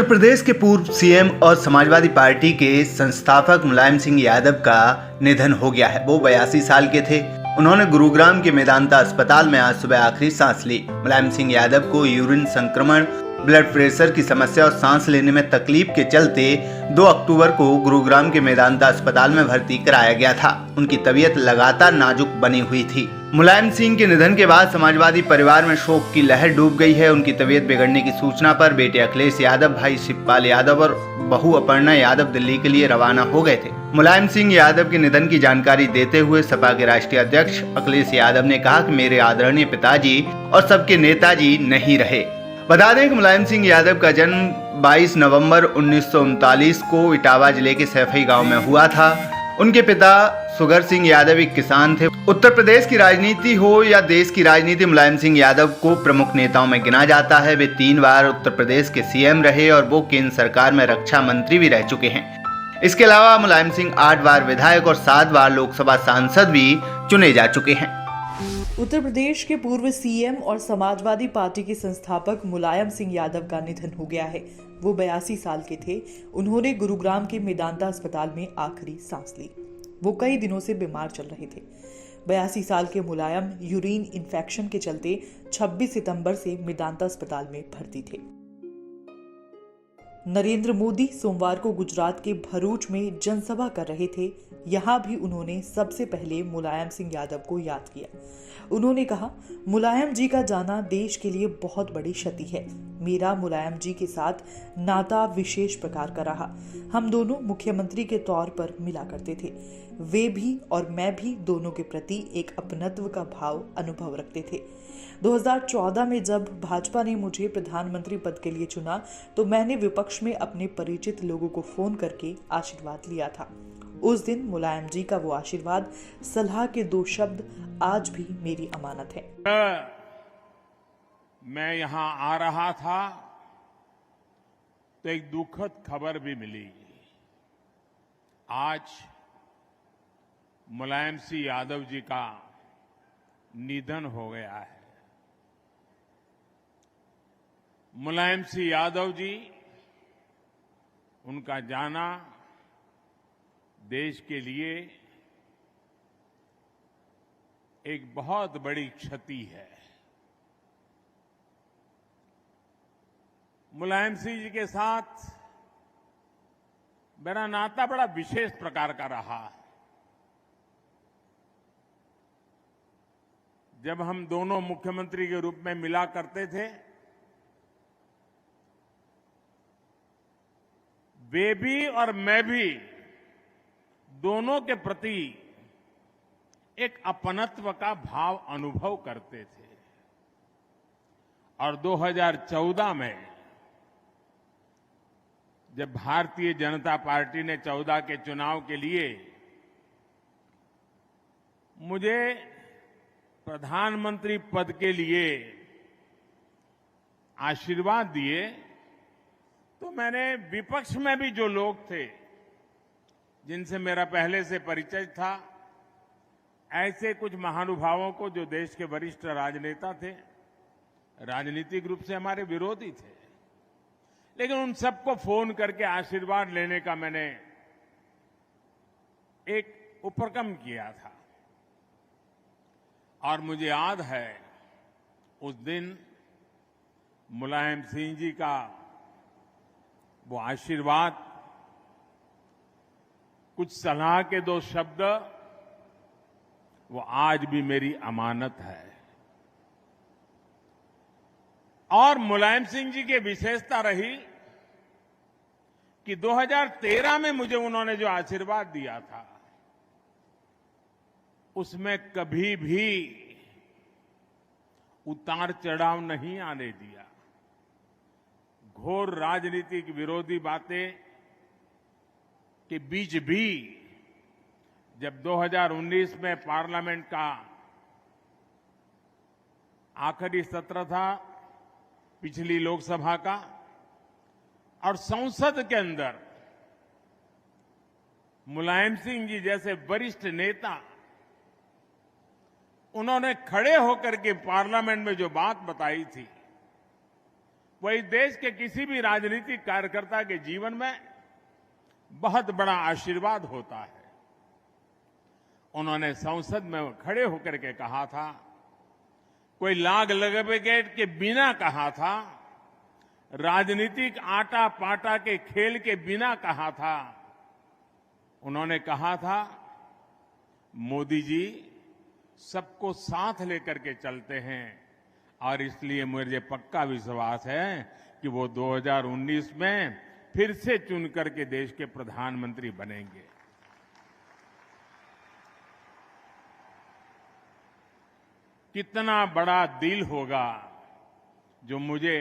प्रदेश के पूर्व सीएम और समाजवादी पार्टी के संस्थापक मुलायम सिंह यादव का निधन हो गया है। वो 82 साल के थे। उन्होंने गुरुग्राम के मेदांता अस्पताल में आज सुबह आखिरी सांस ली। मुलायम सिंह यादव को यूरिन संक्रमण, ब्लड प्रेशर की समस्या और सांस लेने में तकलीफ के चलते 2 अक्टूबर को गुरुग्राम के मेदांता अस्पताल में भर्ती कराया गया था। उनकी तबीयत लगातार नाजुक बनी हुई थी। मुलायम सिंह के निधन के बाद समाजवादी परिवार में शोक की लहर डूब गई है। उनकी तबीयत बिगड़ने की सूचना पर बेटे अखिलेश यादव, भाई शिवपाल यादव और बहू अपर्णा यादव दिल्ली के लिए रवाना हो गए थे। मुलायम सिंह यादव के निधन की जानकारी देते हुए सपा के राष्ट्रीय अध्यक्ष अखिलेश यादव ने कहा कि मेरे आदरणीय पिताजी और सबके नेताजी नहीं रहे। बता दें कि मुलायम सिंह यादव का जन्म 22 नवंबर 1939 को इटावा जिले के सैफई गांव में हुआ था। उनके पिता सुगर सिंह यादव एक किसान थे। उत्तर प्रदेश की राजनीति हो या देश की राजनीति, मुलायम सिंह यादव को प्रमुख नेताओं में गिना जाता है। वे 3 बार उत्तर प्रदेश के सीएम रहे और वो केंद्र सरकार में रक्षा मंत्री भी रह चुके हैं। इसके अलावा मुलायम सिंह 8 बार विधायक और 7 बार लोकसभा सांसद भी चुने जा चुके हैं। उत्तर प्रदेश के पूर्व सीएम और समाजवादी पार्टी के संस्थापक मुलायम सिंह यादव का निधन हो गया है। वो 82 साल के थे। उन्होंने गुरुग्राम के मेदांता अस्पताल में आखिरी सांस ली। वो कई दिनों से बीमार चल रहे थे। 82 साल के मुलायम यूरिन इन्फेक्शन के चलते 26 सितंबर से मेदांता अस्पताल में भर्ती थे। नरेंद्र मोदी सोमवार को गुजरात के भरूच में जनसभा कर रहे थे। यहां भी उन्होंने सबसे पहले मुलायम सिंह यादव को याद किया। उन्होंने कहा, मुलायम जी का जाना देश के लिए बहुत बड़ी क्षति है। मेरा मुलायम जी के साथ नाता विशेष प्रकार का रहा। हम दोनों मुख्यमंत्री के तौर पर मिला करते थे। वे भी और मैं भी दोनों के प्रति एक अपनत्व का भाव अनुभव रखते थे। 2014 में जब भाजपा ने मुझे प्रधानमंत्री पद के लिए चुना तो मैंने विपक्ष में अपने परिचित लोगों को फोन करके आशीर्वाद लिया था। उस दिन मुलायम जी का वो आशीर्वाद, सलाह के 2 शब्द आज भी मेरी अमानत है। मैं यहां आ रहा था तो एक दुखद खबर भी मिली। आज मुलायम सिंह यादव जी का निधन हो गया है। मुलायम सिंह यादव जी, उनका जाना देश के लिए एक बहुत बड़ी क्षति है। मुलायम सिंह जी के साथ मेरा नाता बड़ा विशेष प्रकार का रहा। जब हम दोनों मुख्यमंत्री के रूप में मिला करते थे, वे भी और मैं भी दोनों के प्रति एक अपनत्व का भाव अनुभव करते थे। और 2014 में जब भारतीय जनता पार्टी ने 14 के चुनाव के लिए मुझे प्रधानमंत्री पद के लिए आशीर्वाद दिए, तो मैंने विपक्ष में भी जो लोग थे जिनसे मेरा पहले से परिचय था, ऐसे कुछ महानुभावों को जो देश के वरिष्ठ राजनेता थे, राजनीतिक रूप से हमारे विरोधी थे, लेकिन उन सबको फोन करके आशीर्वाद लेने का मैंने एक उपक्रम किया था। और मुझे याद है उस दिन मुलायम सिंह जी का वो आशीर्वाद, कुछ सलाह के 2 शब्द, वो आज भी मेरी अमानत है। और मुलायम सिंह जी की विशेषता रही कि 2013 में मुझे उन्होंने जो आशीर्वाद दिया था, उसमें कभी भी उतार चढ़ाव नहीं आने दिया। घोर राजनीतिक विरोधी बातें के बीच भी जब 2019 में पार्लियामेंट का आखिरी सत्र था, पिछली लोकसभा का, और संसद के अंदर मुलायम सिंह जी जैसे वरिष्ठ नेता, उन्होंने खड़े होकर के पार्लियामेंट में जो बात बताई थी, वही देश के किसी भी राजनीतिक कार्यकर्ता के जीवन में बहुत बड़ा आशीर्वाद होता है। उन्होंने संसद में खड़े होकर के कहा था, कोई लाग लपेट के बिना कहा था, राजनीतिक आटा पाटा के खेल के बिना कहा था। उन्होंने कहा था, मोदी जी सबको साथ लेकर के चलते हैं और इसलिए मुझे पक्का विश्वास है कि वो 2019 में फिर से चुन करके देश के प्रधानमंत्री बनेंगे। कितना बड़ा दिल होगा जो मुझे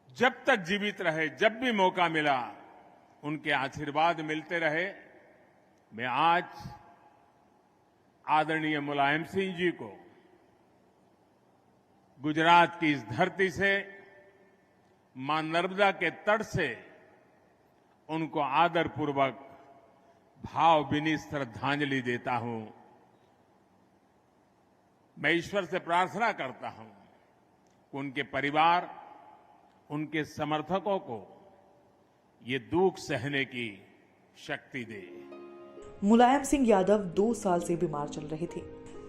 जब तक जीवित रहे, जब भी मौका मिला, उनके आशीर्वाद मिलते रहे। मैं आज आदरणीय मुलायम सिंह जी को गुजरात की इस धरती से, मां नर्मदा के तट से उनको आदरपूर्वक भावभीनी श्रद्धांजलि देता हूं। मैं ईश्वर से प्रार्थना करता हूं कि उनके परिवार, उनके समर्थकों को ये दुख सहने की शक्ति दे। मुलायम सिंह यादव 2 साल से बीमार चल रहे थे।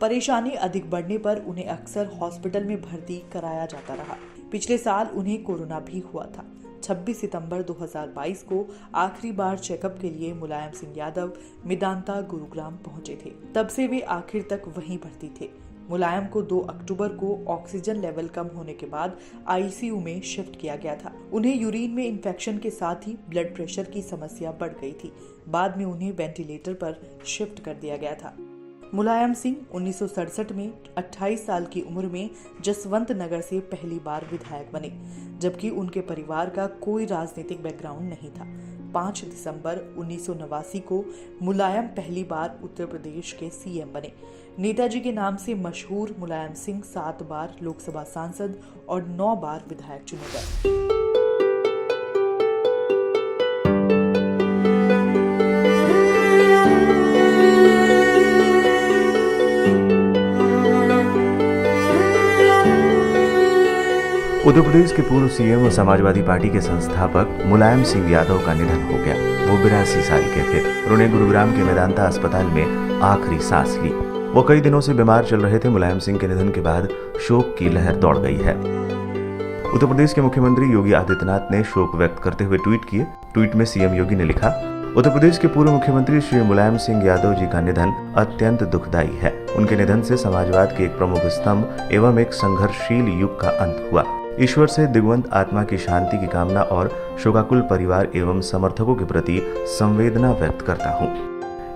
परेशानी अधिक बढ़ने पर उन्हें अक्सर हॉस्पिटल में भर्ती कराया जाता रहा। पिछले साल उन्हें कोरोना भी हुआ था। 26 सितंबर 2022 को आखिरी बार चेकअप के लिए मुलायम सिंह यादव मेदांता गुरुग्राम पहुंचे थे। तब से वे आखिर तक वहीं भर्ती थे। मुलायम को 2 अक्टूबर को ऑक्सीजन लेवल कम होने के बाद आईसीयू में शिफ्ट किया गया था। उन्हें यूरिन में इन्फेक्शन के साथ ही ब्लड प्रेशर की समस्या बढ़ गई थी। बाद में उन्हें वेंटिलेटर पर शिफ्ट कर दिया गया था। मुलायम सिंह 1967 में 28 साल की उम्र में जसवंत नगर से पहली बार विधायक बने, जबकि उनके परिवार का कोई राजनीतिक बैकग्राउंड नहीं था। 5 दिसंबर 1989 को मुलायम पहली बार उत्तर प्रदेश के सीएम बने। नेताजी के नाम से मशहूर मुलायम सिंह 7 बार लोकसभा सांसद और 9 बार विधायक चुने गए। उत्तर प्रदेश के पूर्व सीएम और समाजवादी पार्टी के संस्थापक मुलायम सिंह यादव का निधन हो गया। वो 82 साल के थे। उन्होंने गुरुग्राम के मेदांता अस्पताल में आखिरी सांस ली। वो कई दिनों से बीमार चल रहे थे। मुलायम सिंह के निधन के बाद शोक की लहर दौड़ गई है। उत्तर प्रदेश के मुख्यमंत्री योगी आदित्यनाथ ने शोक व्यक्त करते हुए ट्वीट किए। ट्वीट में सीएम योगी ने लिखा, उत्तर प्रदेश के पूर्व मुख्यमंत्री श्री मुलायम सिंह यादव जी का निधन अत्यंत दुखदायी है। उनके निधन से समाजवाद के एक प्रमुख स्तंभ एवं एक संघर्षशील युग का अंत हुआ। ईश्वर से दिग्वंत आत्मा की शांति की कामना और शोकाकुल परिवार एवं समर्थकों के प्रति संवेदना व्यक्त करता हूं।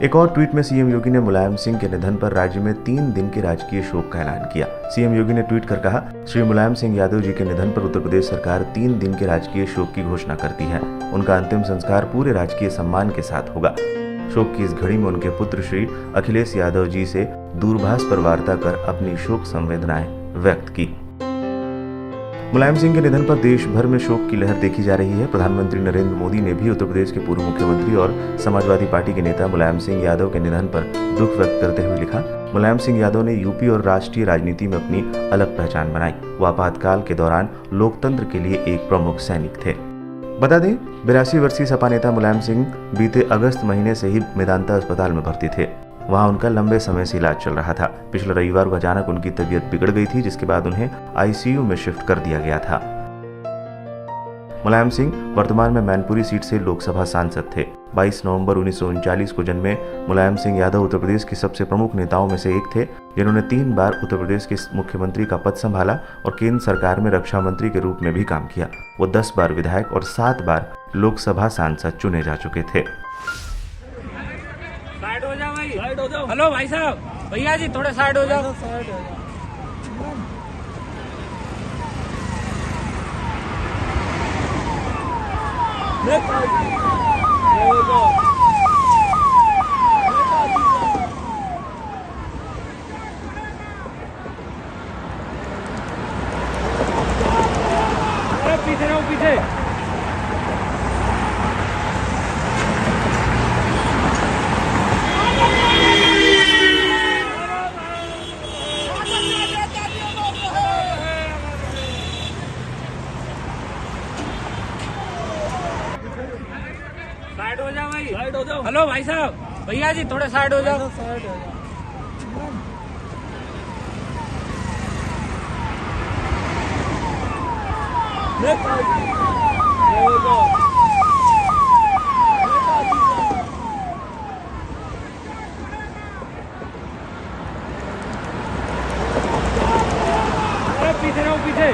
एक और ट्वीट में सीएम योगी ने मुलायम सिंह के निधन पर राज्य में 3 दिन के राजकीय शोक का ऐलान किया। सीएम योगी ने ट्वीट कर कहा, श्री मुलायम सिंह यादव जी के निधन पर उत्तर प्रदेश सरकार 3 दिन के राजकीय शोक की घोषणा करती है। उनका अंतिम संस्कार पूरे राजकीय सम्मान के साथ होगा। शोक की इस घड़ी में उनके पुत्र श्री अखिलेश यादव जी से दूरभाष पर वार्ता कर अपनी शोक संवेदनाएं व्यक्त की। मुलायम सिंह के निधन पर देश भर में शोक की लहर देखी जा रही है। प्रधानमंत्री नरेंद्र मोदी ने भी उत्तर प्रदेश के पूर्व मुख्यमंत्री और समाजवादी पार्टी के नेता मुलायम सिंह यादव के निधन पर दुख व्यक्त करते हुए लिखा, मुलायम सिंह यादव ने यूपी और राष्ट्रीय राजनीति में अपनी अलग पहचान बनाई। वो आपातकाल के दौरान लोकतंत्र के लिए एक प्रमुख सैनिक थे। बता दें, 82 वर्षीय सपा नेता मुलायम सिंह बीते अगस्त महीने से ही मेदांता अस्पताल में भर्ती थे। वहां उनका लंबे समय से इलाज चल रहा था। पिछले रविवार को अचानक उनकी तबीयत बिगड़ गई थी, जिसके बाद उन्हें आईसीयू में शिफ्ट कर दिया गया था। मुलायम सिंह वर्तमान में मैनपुरी सीट से लोकसभा सांसद थे। 22 नवंबर 1939 को जन्मे मुलायम सिंह यादव उत्तर प्रदेश के सबसे प्रमुख नेताओं में से एक थे, जिन्होंने 3 बार उत्तर प्रदेश के मुख्यमंत्री का पद संभाला और केंद्र सरकार में रक्षा मंत्री के रूप में भी काम किया। वो 10 बार विधायक और 7 बार लोकसभा सांसद चुने जा चुके थे। साइड हो जाओ। हेलो भाई साहब, भैया जी थोड़े साइड हो जाओ। पीछे रहो, पीछे। जाओ भाई, साइड हो जाओ। हेलो भाई साहब, भैया जी थोड़े साइड हो जाओ। पीछे रहो, पीछे।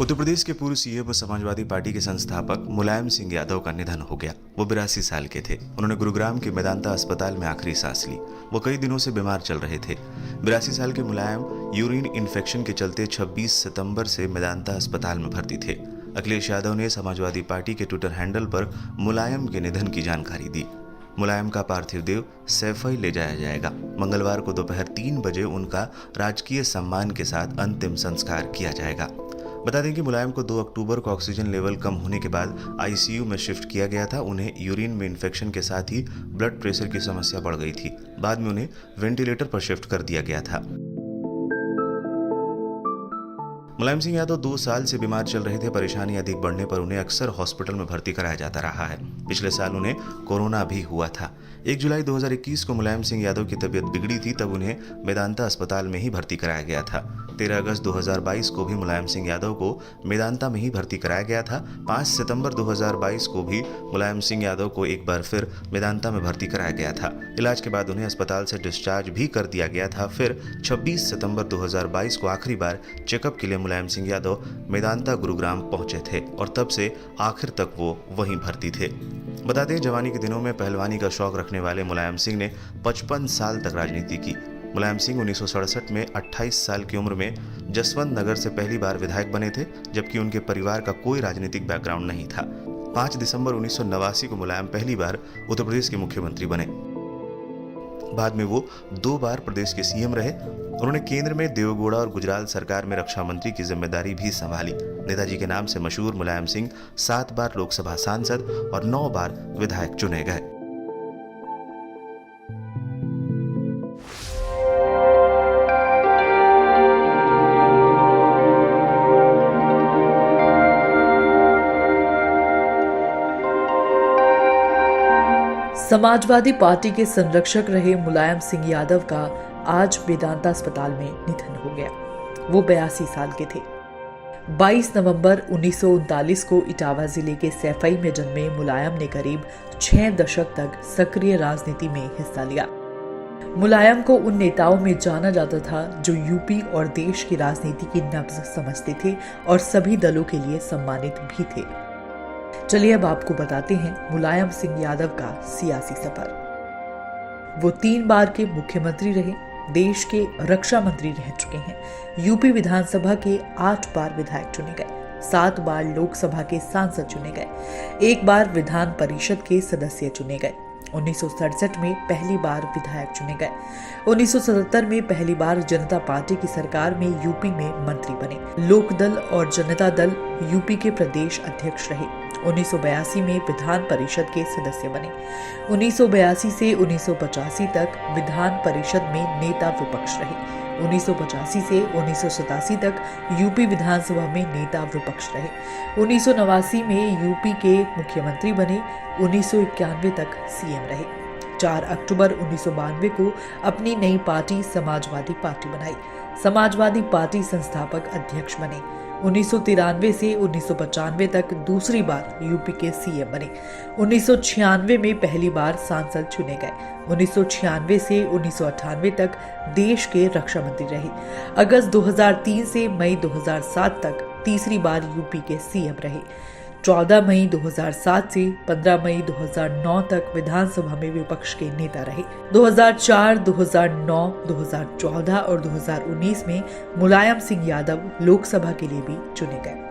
उत्तर प्रदेश के पूर्व सीएम और समाजवादी पार्टी के संस्थापक मुलायम सिंह यादव का निधन हो गया। वो 82 साल के थे। उन्होंने गुरुग्राम के मेदांता अस्पताल में आखिरी सांस ली। वो कई दिनों से बीमार चल रहे थे। 82 साल के मुलायम यूरिन इन्फेक्शन के चलते 26 सितंबर से मेदांता अस्पताल में भर्ती थे। अखिलेश यादव ने समाजवादी पार्टी के ट्विटर हैंडल पर मुलायम के निधन की जानकारी दी। मुलायम का पार्थिव देव सैफई ले जाया जाएगा। मंगलवार को दोपहर 3 बजे उनका राजकीय सम्मान के साथ अंतिम संस्कार किया जाएगा। बता दें कि मुलायम को 2 अक्टूबर को ऑक्सीजन लेवल कम होने के बाद आईसीयू में शिफ्ट किया गया था। उन्हें यूरिन में इन्फेक्शन के साथ ही ब्लड प्रेशर की समस्या बढ़ गई थी। बाद में उन्हें वेंटिलेटर पर शिफ्ट कर दिया गया था। मुलायम सिंह यादव 2 साल से बीमार चल रहे थे। परेशानी अधिक बढ़ने पर उन्हें अक्सर हॉस्पिटल में भर्ती कराया जाता रहा है। पिछले साल उन्हें कोरोना भी हुआ था। 1 जुलाई 2021 को मुलायम सिंह यादव की तबीयत बिगड़ी थी, तब उन्हें मेदांता अस्पताल में ही भर्ती कराया गया था। 13 अगस्त 2022 को भी मुलायम सिंह यादव को मेदांता में ही भर्ती कराया गया था। 5 सितंबर 2022 को भी मुलायम सिंह यादव को एक बार फिर मेदांता में भर्ती कराया गया था। इलाज के बाद उन्हें अस्पताल से डिस्चार्ज भी कर दिया गया था। फिर 26 सितंबर 2022 को आखिरी बार चेकअप के लिए मुलायम सिंह यादव मेदांता गुरुग्राम पहुंचे थे और तब से आखिर तक वो वहीं भर्ती थे। बता दें, जवानी के दिनों में पहलवानी का शौक रखने वाले मुलायम सिंह ने 55 साल तक राजनीति की। मुलायम सिंह 1967 में 28 साल की उम्र में जसवंत नगर से पहली बार विधायक बने थे, जबकि उनके परिवार का कोई राजनीतिक बैकग्राउंड नहीं था। 5 दिसंबर 1989 को मुलायम पहली बार उत्तर प्रदेश के मुख्यमंत्री बने। बाद में वो 2 बार प्रदेश के सीएम रहे। उन्होंने केंद्र में देवगौड़ा और गुजरात सरकार में रक्षा मंत्री की जिम्मेदारी भी संभाली। नेताजी के नाम से मशहूर मुलायम सिंह 7 बार लोकसभा सांसद और 9 बार विधायक चुने गए। समाजवादी पार्टी के संरक्षक रहे मुलायम सिंह यादव का आज वेदांता अस्पताल में निधन हो गया। वो 82 साल के थे। 22 नवंबर 1939 को इटावा जिले के सैफई में जन्मे मुलायम ने करीब 6 दशक तक सक्रिय राजनीति में हिस्सा लिया। मुलायम को उन नेताओं में जाना जाता था जो यूपी और देश की राजनीति की नब्ज समझते थे और सभी दलों के लिए सम्मानित भी थे। चलिए अब आपको बताते हैं मुलायम सिंह यादव का सियासी सफर। वो 3 बार के मुख्यमंत्री रहे, देश के रक्षा मंत्री रह चुके हैं, यूपी विधानसभा के 8 बार विधायक चुने गए, 7 बार लोकसभा के सांसद चुने गए, 1 बार विधान परिषद के सदस्य चुने गए। 1967 में पहली बार विधायक चुने गए। 1977 में पहली बार जनता पार्टी की सरकार में यूपी में मंत्री बने। लोकदल और जनता दल यूपी के प्रदेश अध्यक्ष रहे। 1982 में विधान परिषद के सदस्य बने। 1982 से 1985 तक विधान परिषद में नेता विपक्ष रहे। 1985 से 1987 तक यूपी विधानसभा में नेता विपक्ष रहे। 1989 में यूपी के मुख्यमंत्री बने। 1991 तक सीएम रहे। 4 अक्टूबर 1992 को अपनी नई पार्टी समाजवादी पार्टी बनाई। समाजवादी पार्टी संस्थापक अध्यक्ष बने। 1993 से 1995 तक दूसरी बार यूपी के सीएम बने। 1996 में पहली बार सांसद चुने गए। 1996 से 1998 तक देश के रक्षा मंत्री रहे। अगस्त 2003 से मई 2007 तक तीसरी बार यूपी के सीएम रहे। 14 मई 2007 से 15 मई 2009 तक विधानसभा में विपक्ष के नेता रहे। 2004, 2009, 2014 और 2019 में मुलायम सिंह यादव लोकसभा के लिए भी चुने गए।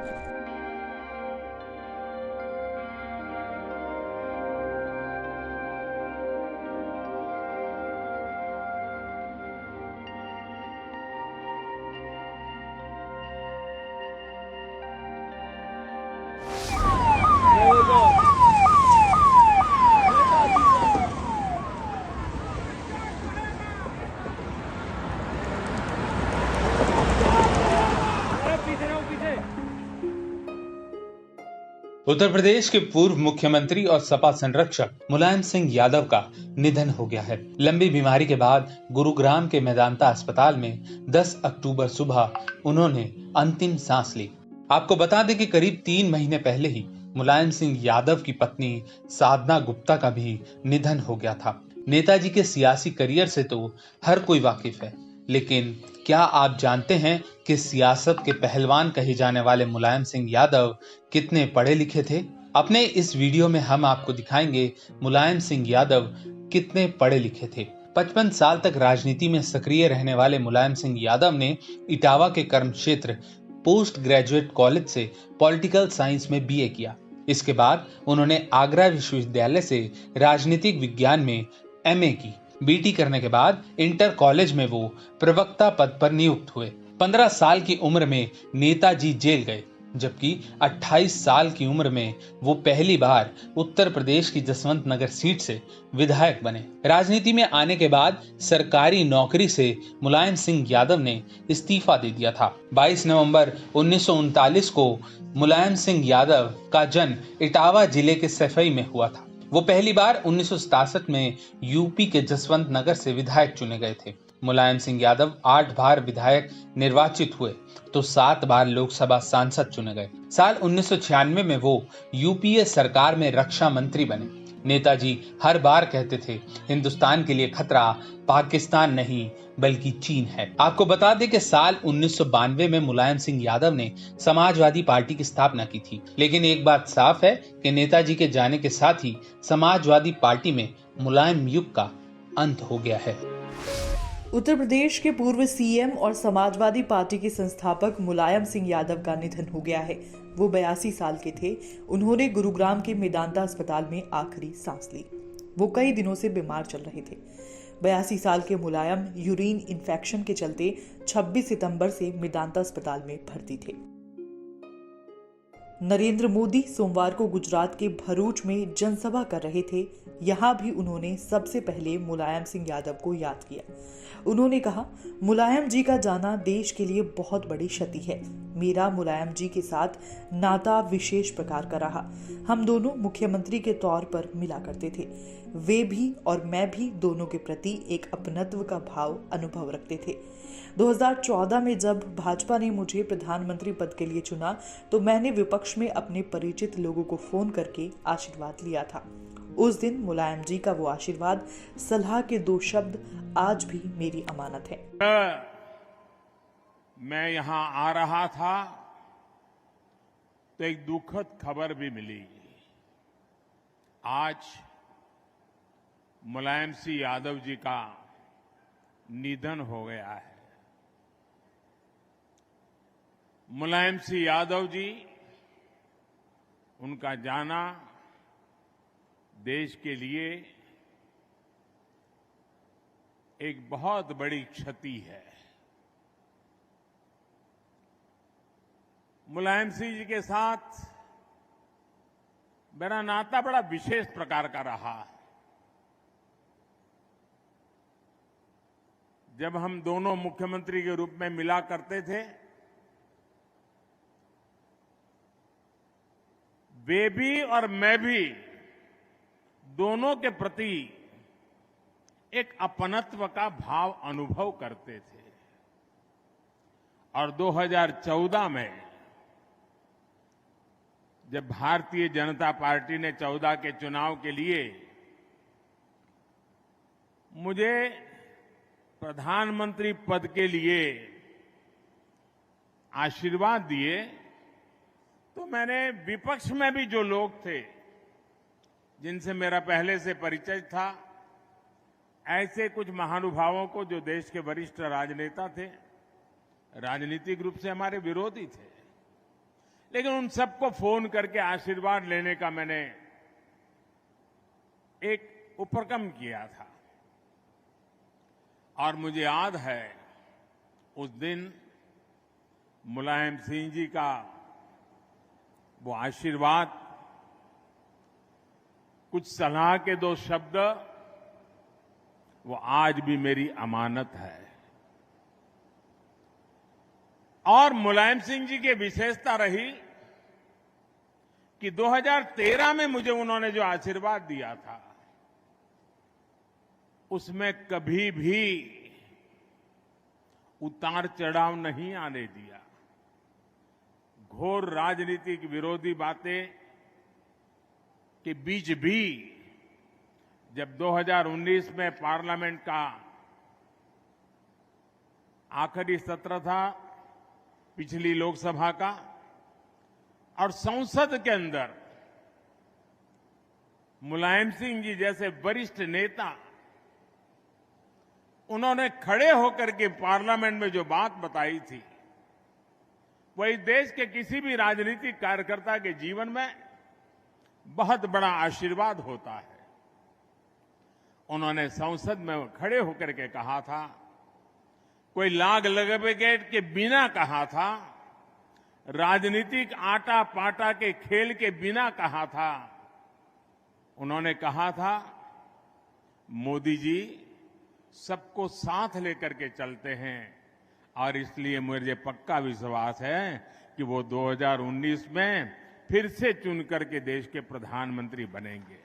उत्तर प्रदेश के पूर्व मुख्यमंत्री और सपा संरक्षक मुलायम सिंह यादव का निधन हो गया है। लंबी बीमारी के बाद गुरुग्राम के मेदांता अस्पताल में 10 अक्टूबर सुबह उन्होंने अंतिम सांस ली। आपको बता दें कि करीब 3 महीने पहले ही मुलायम सिंह यादव की पत्नी साधना गुप्ता का भी निधन हो गया था। नेताजी के सियासी करियर से तो हर कोई वाकिफ है, लेकिन क्या आप जानते हैं कि सियासत के पहलवान कहे जाने वाले मुलायम सिंह यादव कितने पढ़े लिखे थे? अपने इस वीडियो में हम आपको दिखाएंगे मुलायम सिंह यादव कितने पढ़े लिखे थे। 55 साल तक राजनीति में सक्रिय रहने वाले मुलायम सिंह यादव ने इटावा के कर्म क्षेत्र पोस्ट ग्रेजुएट कॉलेज से पॉलिटिकल साइंस में बीए किया। इसके बाद उन्होंने आगरा विश्वविद्यालय से राजनीतिक विज्ञान में एमए की। बीटी करने के बाद इंटर कॉलेज में वो प्रवक्ता पद पर नियुक्त हुए। 15 साल की उम्र में नेताजी जेल गए, जबकि 28 साल की उम्र में वो पहली बार उत्तर प्रदेश की जसवंत नगर सीट से विधायक बने। राजनीति में आने के बाद सरकारी नौकरी से मुलायम सिंह यादव ने इस्तीफा दे दिया था। 22 नवंबर 1939 को मुलायम सिंह यादव का जन्म इटावा जिले के सैफई में हुआ था। वो पहली बार 1967 में यूपी के जसवंत नगर से विधायक चुने गए थे। मुलायम सिंह यादव 8 बार विधायक निर्वाचित हुए तो 7 बार लोकसभा सांसद चुने गए। साल 1996 में वो यूपीए सरकार में रक्षा मंत्री बने। नेताजी हर बार कहते थे, हिंदुस्तान के लिए खतरा पाकिस्तान नहीं बल्कि चीन है। आपको बता दें कि साल 1992 में मुलायम सिंह यादव ने समाजवादी पार्टी की स्थापना की थी, लेकिन एक बात साफ है कि नेताजी के जाने के साथ ही समाजवादी पार्टी में मुलायम युग का अंत हो गया है। उत्तर प्रदेश के पूर्व सीएम और समाजवादी पार्टी के संस्थापक मुलायम सिंह यादव का निधन हो गया है। वो 82 साल के थे। उन्होंने गुरुग्राम के मेदांता अस्पताल में आखिरी सांस ली। वो कई दिनों से बीमार चल रहे थे। 82 साल के मुलायम यूरिन इन्फेक्शन के चलते 26 सितंबर से मेदांता अस्पताल में भर्ती थे। नरेंद्र मोदी सोमवार को गुजरात के भरूच में जनसभा कर रहे थे। यहां भी उन्होंने सबसे पहले मुलायम सिंह यादव को याद किया। उन्होंने कहा, मुलायम जी का जाना देश के लिए बहुत बड़ी क्षति है। मेरा मुलायम जी के साथ नाता विशेष प्रकार का रहा। हम दोनों मुख्यमंत्री के तौर पर मिला करते थे। वे भी और मैं भी दोनों के प्रति एक अपनत्व का भाव अनुभव रखते थे। 2014 में जब भाजपा ने मुझे प्रधानमंत्री पद के लिए चुना तो मैंने विपक्ष में अपने परिचित लोगों को फोन करके आशीर्वाद लिया था। उस दिन मुलायम जी का वो आशीर्वाद, सलाह के 2 शब्द आज भी मेरी अमानत है। मैं यहां आ रहा था तो एक दुखद खबर भी मिली। आज मुलायम सिंह यादव जी का निधन हो गया है। मुलायम सिंह यादव जी, उनका जाना देश के लिए एक बहुत बड़ी क्षति है। मुलायम सिंह जी के साथ मेरा नाता बड़ा विशेष प्रकार का रहा। जब हम दोनों मुख्यमंत्री के रूप में मिला करते थे, वे भी और मैं भी दोनों के प्रति एक अपनत्व का भाव अनुभव करते थे। और 2014 में जब भारतीय जनता पार्टी ने 14 के चुनाव के लिए मुझे प्रधानमंत्री पद के लिए आशीर्वाद दिए, तो मैंने विपक्ष में भी जो लोग थे जिनसे मेरा पहले से परिचय था, ऐसे कुछ महानुभावों को जो देश के वरिष्ठ राजनेता थे, राजनीतिक रूप से हमारे विरोधी थे, लेकिन उन सबको फोन करके आशीर्वाद लेने का मैंने एक उपक्रम किया था। और मुझे याद है उस दिन मुलायम सिंह जी का वो आशीर्वाद, कुछ सलाह के 2 शब्द, वो आज भी मेरी अमानत है। और मुलायम सिंह जी की विशेषता रही कि 2013 में मुझे उन्होंने जो आशीर्वाद दिया था उसमें कभी भी उतार चढ़ाव नहीं आने दिया। घोर राजनीतिक विरोधी बातें के बीच भी जब 2019 में पार्लियामेंट का आखिरी सत्र था पिछली लोकसभा का, और संसद के अंदर मुलायम सिंह जी जैसे वरिष्ठ नेता उन्होंने खड़े होकर के पार्लियामेंट में जो बात बताई थी वही देश के किसी भी राजनीतिक कार्यकर्ता के जीवन में बहुत बड़ा आशीर्वाद होता है। उन्होंने संसद में खड़े होकर के कहा था, कोई लाग लपेट के बिना कहा था, राजनीतिक आटा पाटा के खेल के बिना कहा था। उन्होंने कहा था, मोदी जी सबको साथ लेकर के चलते हैं और इसलिए मुझे पक्का विश्वास है कि वो 2019 में फिर से चुन करके देश के प्रधानमंत्री बनेंगे।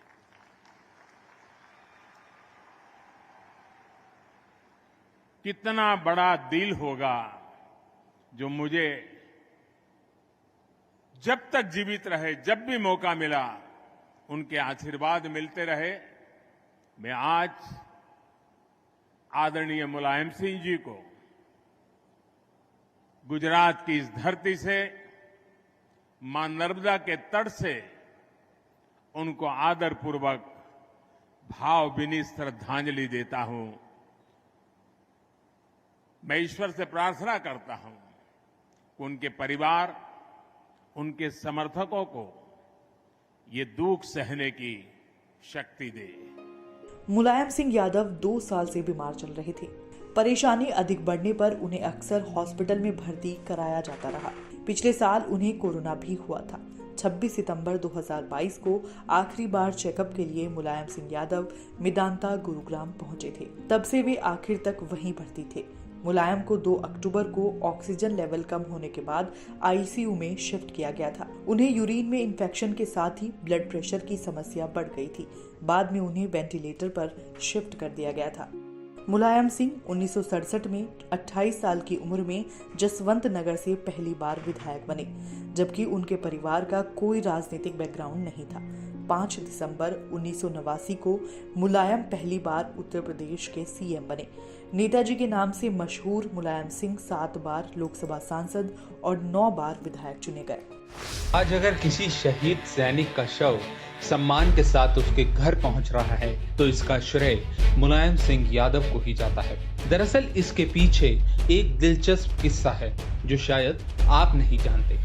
कितना बड़ा दिल होगा जो मुझे जब तक जीवित रहे, जब भी मौका मिला, उनके आशीर्वाद मिलते रहे। मैं आज आदरणीय मुलायम सिंह जी को गुजरात की इस धरती से, मां नर्मदा के तट से उनको आदरपूर्वक भावभीनी श्रद्धांजलि देता हूं। मैं ईश्वर से प्रार्थना करता हूं कि उनके परिवार, उनके समर्थकों को ये दुख सहने की शक्ति दे। मुलायम सिंह यादव 2 साल से बीमार चल रहे थे। परेशानी अधिक बढ़ने पर उन्हें अक्सर हॉस्पिटल में भर्ती कराया जाता रहा। पिछले साल उन्हें कोरोना भी हुआ था। 26 सितंबर 2022 को आखिरी बार चेकअप के लिए मुलायम सिंह यादव मेदांता गुरुग्राम पहुंचे थे। तब से वे आखिर तक वहीं भर्ती थे। मुलायम को 2 अक्टूबर को ऑक्सीजन लेवल कम होने के बाद आईसीयू में शिफ्ट किया गया था। उन्हें यूरिन में इन्फेक्शन के साथ ही ब्लड प्रेशर की समस्या बढ़ गई थी। बाद में उन्हें वेंटिलेटर पर शिफ्ट कर दिया गया था। मुलायम सिंह 1967 में 28 साल की उम्र में जसवंत नगर से पहली बार विधायक बने, जबकि उनके परिवार का कोई राजनीतिक बैकग्राउंड नहीं था। 5 दिसंबर 1989 को मुलायम पहली बार उत्तर प्रदेश के सीएम बने। नेताजी के नाम से मशहूर मुलायम सिंह 7 बार लोकसभा सांसद और 9 बार विधायक चुने गए। आज अगर किसी शहीद सैनिक का शव सम्मान के साथ उसके घर पहुंच रहा है तो इसका श्रेय मुलायम सिंह यादव को ही जाता है। दरअसल इसके पीछे एक दिलचस्प किस्सा है जो शायद आप नहीं जानते।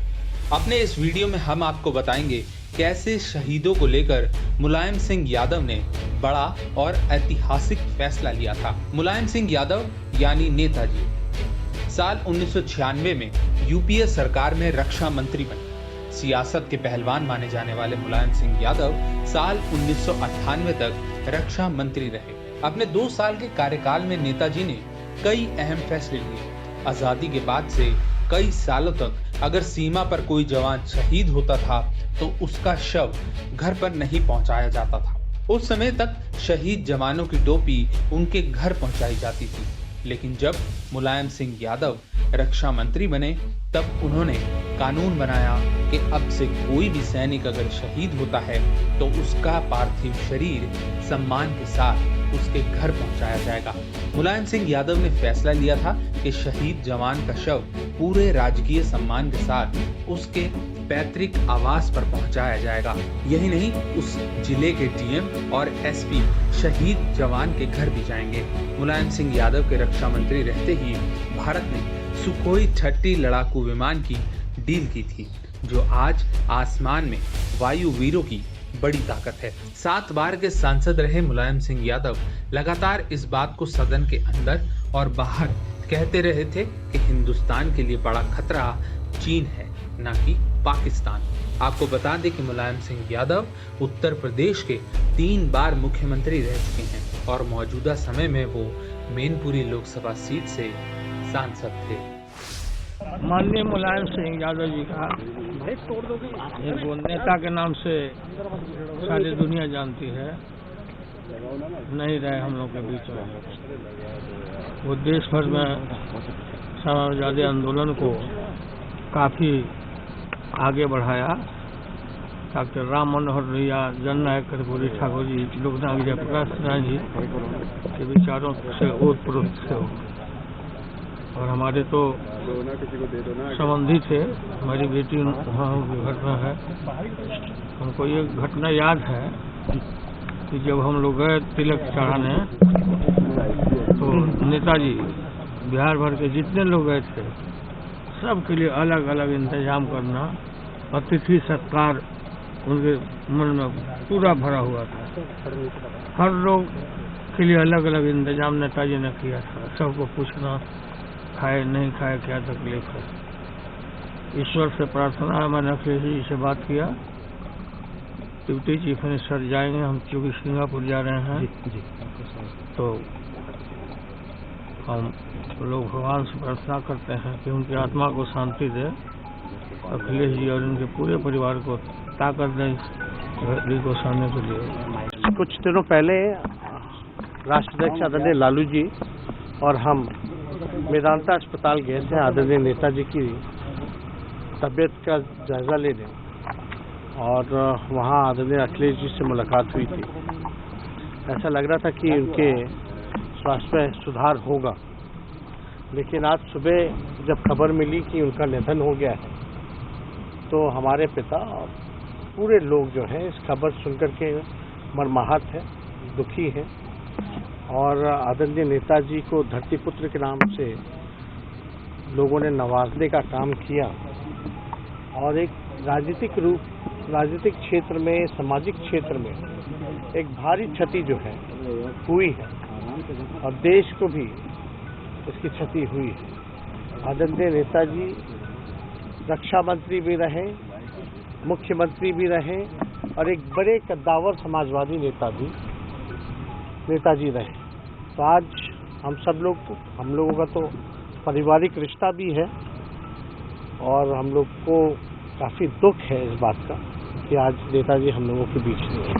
अपने इस वीडियो में हम आपको बताएंगे कैसे शहीदों को लेकर मुलायम सिंह यादव ने बड़ा और ऐतिहासिक फैसला लिया था। मुलायम सिंह यादव यानी नेताजी साल 1996 में यूपीए सरकार में रक्षा मंत्री बने। सियासत के पहलवान माने जाने वाले मुलायम सिंह यादव साल 1998 तक रक्षा मंत्री रहे। अपने 2 साल के कार्यकाल में नेताजी ने कई अहम फैसले लिए। आजादी के बाद से कई सालों तक अगर सीमा पर कोई जवान शहीद होता था तो उसका शव घर पर नहीं पहुंचाया जाता था। उस समय तक शहीद जवानों की टोपी उनके घर पहुंचाई जाती थी। लेकिन जब मुलायम सिंह यादव रक्षा मंत्री बने तब उन्होंने कानून बनाया कि अब से कोई भी सैनिक अगर शहीद होता है तो उसका पार्थिव शरीर सम्मान के साथ उसके घर पहुंचाया जाएगा। मुलायम सिंह यादव ने फैसला लिया था कि शहीद जवान का शव पूरे राजकीय सम्मान के साथ उसके पैतृक आवास पर पहुंचाया जाएगा। यही नहीं, उस जिले के डीएम और एसपी शहीद जवान के घर भी जाएंगे। मुलायम सिंह यादव के रक्षा मंत्री रहते ही भारत ने सुखोई 30 लड़ाकू विमान की डील की थी, जो आज आसमान में वायु वीरों की बड़ी ताकत है। 7 बार के सांसद रहे मुलायम सिंह यादव लगातार इस बात को सदन के अंदर और बाहर कहते रहे थे कि हिंदुस्तान के लिए बड़ा खतरा चीन है, न कि पाकिस्तान। आपको बता दें कि मुलायम सिंह यादव उत्तर प्रदेश के 3 बार मुख्यमंत्री रह चुके हैं और मौजूदा समय में वो मैनपुरी लोकसभा सीट से सांसद थे। माननीय मुलायम सिंह यादव जी का एक वो नेता के नाम से सारी दुनिया जानती है, नहीं रहे हम लोग के बीच में। वो देश भर में समाजवादी आंदोलन को काफ़ी आगे बढ़ाया, डॉक्टर राम मनोहर लोहिया, जननायक कर्पूरी ठाकुर जी, लोकनायक जयप्रकाश नारायण जी के विचारों से ओतप्रोत थे। और हमारे तो संबंधी थे, हमारी बेटी वहाँ की घटना है। हमको ये घटना याद है कि जब हम लोग गए तिलक चढ़ाने, तो नेताजी बिहार भर के जितने लोग गए थे सबके लिए अलग अलग इंतजाम करना, अतिथि सत्कार उनके मन में पूरा भरा हुआ था। हर लोग के लिए अलग अलग इंतजाम नेताजी ने किया था। सबको पूछना, खाए नहीं खाए, क्या तकलीफ है। ईश्वर से प्रार्थना है, मैंने अखिलेश जी से बात किया, डिप्टी चीफ मिनिस्टर जाएंगे, हम क्योंकि सिंगापुर जा रहे हैं तो हम लोग भगवान से प्रार्थना करते हैं कि उनकी आत्मा को शांति दे, अखिलेश जी और उनके पूरे परिवार को ताकत दें को सामने के लिए। कुछ दिनों पहले राष्ट्राध्यक्ष आदरणीय लालू जी और हम मेदांता अस्पताल गए थे आदरणीय नेताजी की तबीयत का जायजा लेने, और वहाँ आदरणीय अखिलेश जी से मुलाकात हुई थी। ऐसा लग रहा था कि उनके स्वास्थ्य में सुधार होगा, लेकिन आज सुबह जब खबर मिली कि उनका निधन हो गया है, तो हमारे पिता और पूरे लोग जो हैं इस खबर सुनकर के मर्माहत है, दुखी है। और आदरणीय नेताजी को धरती पुत्र के नाम से लोगों ने नवाजने का काम किया, और एक राजनीतिक क्षेत्र में, सामाजिक क्षेत्र में एक भारी क्षति जो है हुई है, और देश को भी इसकी क्षति हुई है। आदरणीय नेताजी रक्षा मंत्री भी रहे, मुख्यमंत्री भी रहे, और एक बड़े कद्दावर समाजवादी नेताजी रहे। तो आज हम लोगों का तो पारिवारिक रिश्ता भी है, और हम लोग को काफ़ी दुख है इस बात का कि आज नेताजी हम लोगों के बीच नहीं है।